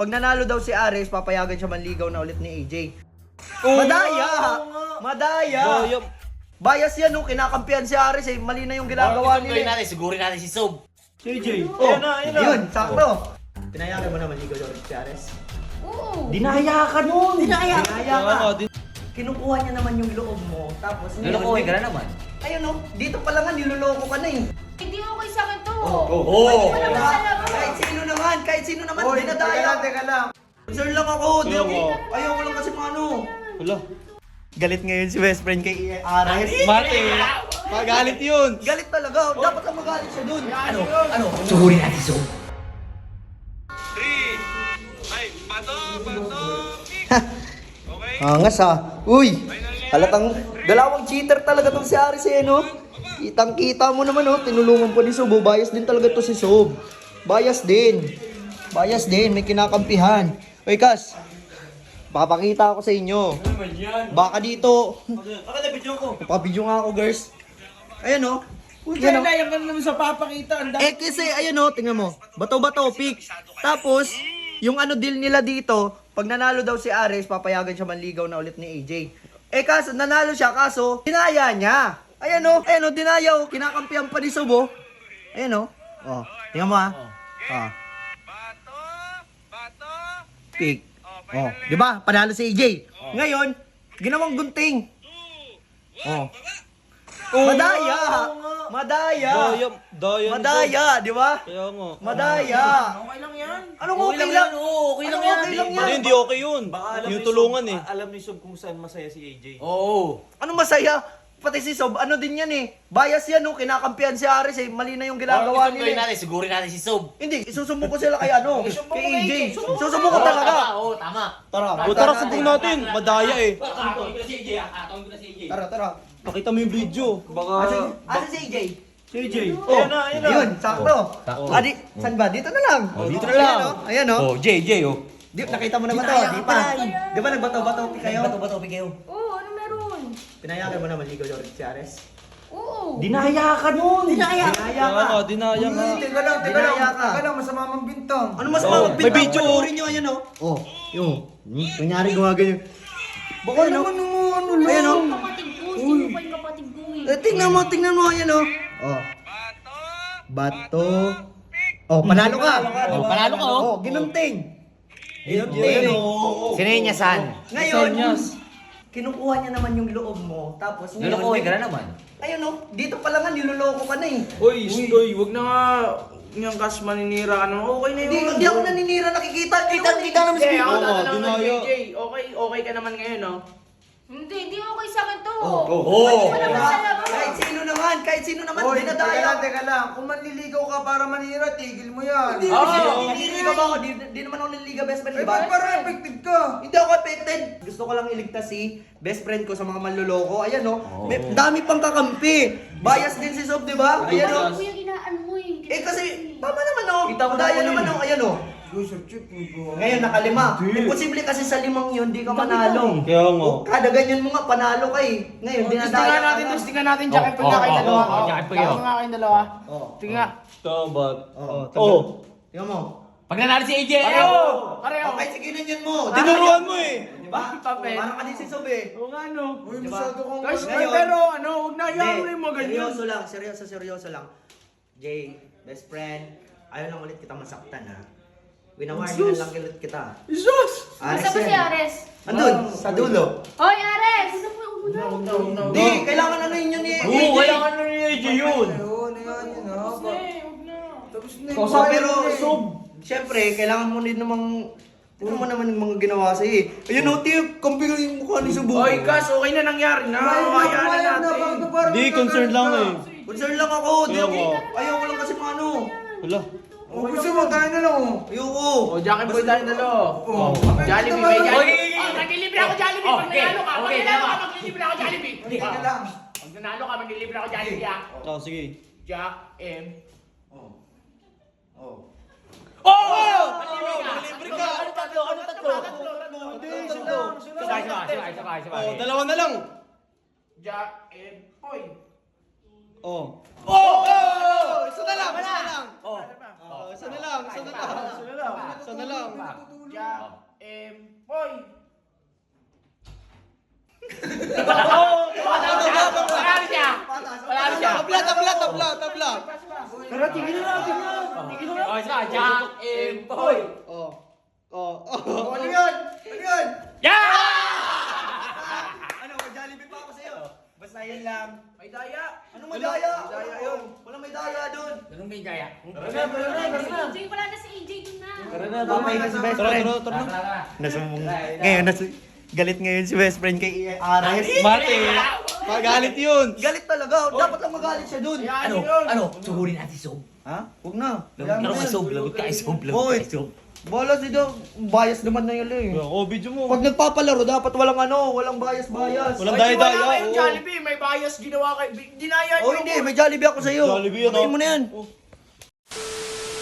pag nanalo daw si Ares, papayagan siya manligaw na ulit ni AJ. Madaya! Madaya! Bias yan nung kinakampihan si Ares eh. Mali na yung ginagawa nila. Sigurin natin si Sob. JJ. Oh, yun, sakto. Pinayagan mo na manligaw daw ulit si Ares. Oo. Dinaya ka nun! Dinaya ka! Oo, Kinukuha niya naman yung loob mo, tapos Nilokohin ka na naman. ayun no, dito pa lang nga niloloko ka na eh. Hindi okay sa akin to. Oo. Wala naman talaga. Kahit sino naman, dinadaya. Teka lang. Concern lang ako, di ako. Ayaw ko lang kasi mga ano. Wala. Galit ngayon si best friend kay Ares. Mate, magalit yun. Galit talaga, dapat lang magalit siya dun. Ano? Sigurin natin si Sob. Angas ha. Uy, halatang dalawang cheater talaga tong si Ares eh, no? Kitang-kita mo naman, oh. Tinulungan pa ni Sob. Bias din talaga to si Sob. Bias din. Bias din. May kinakampihan. Uy, Kas. Papakita ako sa inyo. Baka dito. Ako na video ko. Papabidyo nga ako, girls. Ayan, oh. Puta Yan, oh. na, yan ka naman sa papakita. Eh, kasi, ayan, oh. Tingnan mo. Bato-bato, pick. Tapos, yung ano deal nila dito, pag nanalo daw si Ares, papayagan siya manligaw na ulit ni AJ. Eh, kaso, nanalo siya, kaso, dinaya niya. Ayan, oh. Ayan, oh, dinaya, oh. Kinakampihan pa ni Sob, oh. Ayan, oh. Oh, tingnan mo, ha. Ah. Pick. Oh, di ba? Panalo si AJ. Ngayon, ginawang gunting. Oh. Madaya! Madaya! Madaya, di ba? Kaya nga. Madaya! Okay lang yan. Anong okay lang? Okay lang Anong yan. okay lang yan? Hindi okay yun. Yung tulungan eh. Alam ni Sob kung saan masaya si AJ. Oo. Anong masaya? Pati si Sob, ano din yan eh. Bias yan, no? Kinakampihan si Ares eh. Mali na yung ginagawa nila eh. Sigurin natin si Sob. Hindi, isusumbong ko sila kay ano, kay AJ. Susumbong ko talaga. Oo, tama. Tara, O tara, subong natin. Madaya eh. Atawin ko na si AJ. Atawin ko na si AJ. Tara, tara. Pakita mo yung video. Asa si AJ? JJ. Oh, yun, sakto. Adi, saan ba? Dito na lang. Dito na lang. Ayan, oh. JJ, oh. Di, nakita mo naman to, di pa. Di ba nagbato-bato kayo? Bato-bato, kayo. Oo, ano meron? Pinayagan mo naman ligaw daw ulit si Ares. Oo. Dinaya ka nun! Dinaya ka! Dinaya nga. Teka lang, Dinaya ka. masama mang bintang. Ano mas may video. Panoorin nyo, ayan, oh. Oh, yung. Kunyari gumaganyan. Baka naman ano lang. Ayan, oh. Kapatid ko. Sino pa yung kapatid ko eh? Tingnan mo, ayan, oh. Oh. Bato. Oh, panalo ka. Oh, panalo ka, oh. Oh, ginunting. Ginunting. Sino yung nyasan? Ngayon, kinukuha niya naman yung loob mo, tapos Nilokohin ka na naman. ayun, oh. Dito pa lang nga, niloloko ka na eh. Uy, wag na nga. Yung cash maninira ka naman. Okay na yun. Hindi ako naninira, nakikita. Kita naman Hindi, ako Oo, tatanong ng dinaya. JJ. Okay ka naman ngayon, no? Hindi okay sa akin to. Oo. Wala naman talaga. Kahit sino naman, Hoy, dinadaya. teka lang. Kung manliligaw ka para manira, tigil mo yan. Hindi, nililiga ba ako? Di naman ako nililiga, best friend, di Eh, ba? ba't parang effective ka? Hindi ako affected. Gusto ko lang iligtas si best friend ko sa mga manloloko. Ayan, no? May dami pang kakampi. Bias din si Sob, di ba? Ayan, no? Ano yung inaan mo eh? Eh, kasi, tama naman, no? Kita mo Daya naman naman, no? Ayan, no? Guys, chip mo. Ngayon, nakalima. Imposible kasi sa limang yun, di ka manalo. Kaya nga. O, kada ganyan mo nga, panalo ka eh. Ngayon, dinadaya ka na. Testingan natin, Jack. Pag kayong dalawa. Jack, pag kayo. nga kayong dalawa. Oh, Tingnan nga. Tama. oh. Tingnan mo. Pag nanalo si AJ, Pareho! Pareho! Okay, sige na yan mo. Tinuruan mo eh. Di ba? Papel. Parang ka din si Sob eh. Oo nga, no? Uy, Diba? masyado kang... Guys, Ngayon- pero ano, huwag na hayaan mo rin mga ganyan. seryoso lang, seryoso lang. Jay, best friend, ayaw lang ulit kita masaktan ha. Winawarningan lang ulit kita. Jesus! Basta ba si yan. Ares? Andun, sa dulo. Hoy, Ares! Di, kailangan ano yun yun eh. Oo, kailangan na ni AJ yun. Ayun, yan, yun ha. Tapos na yun. So, pero, syempre, kailangan mo din namang, tignan mo naman yung mga ginawa sa'yo eh. Ayun o, Tip, kampi ko yung mukha ni Subo. Oy, Kas, okay na nangyari na. Hayaan na natin. Di, concern lang eh. Concern lang ako, di ako. Ayaw ko lang kasi mga ano. Wala. Oh, gusto mo, tayo na lang oh. Ayoko. O, Jackie Boy tayo dalo. Jollibee, may Jollibee. Oh, maglilibre ako Jollibee. Pag nanalo ka, pag nanalo ka, maglilibre ako Jollibee. Teka lang. Pag nanalo ka, maglilibre ako Jollibee. ah. Oh, sige. Jack, M. Oh. Libre ka. Ano tatlo? Sabay. Oh, dalawa na lang. Jack, M. Hoy. Oh. Isa na lang, isa na lang. Oh. Isa na lang, isa na lang. Isa na lang. Jack and Boy. Panalo siya. Panalo siya. Tabla. Pero tigil na, tigil na. Tigil na. Oh, isa. Jack and Boy. Ano yun? Ano yun? Yeah! Ano, may Jollibee pa ako sa'yo. Basta yan lang. May daya. Anong madaya? Madaya yun. Walang may daya doon. Anong may gaya? Si AJ, wala na si AJ dun na. Mamay ka si best Tara, friend. tara, tara. Nasumbong. Ngayon, galit ngayon si best friend kay Ares. Mate. Magalit yun. Galit talaga. Dapat lang magalit siya doon. Ano? Suhurin natin Sob. Ha? Huwag na. Lagot ka kay Sob. Lagot ka kay Sob. Lagot Boy. ka kay Sob. Bala si Dong. Bias naman na yun eh. Oh, video mo. Pag nagpapalaro, dapat walang walang bias. Walang Wala daya-daya. kayong Oo. Jollibee. May bias ginawa kayo. Dinaya Oh, niyo. hindi. May Jollibee ako sa'yo. Jollibee yun, Patayin oh. mo na yan. Oh.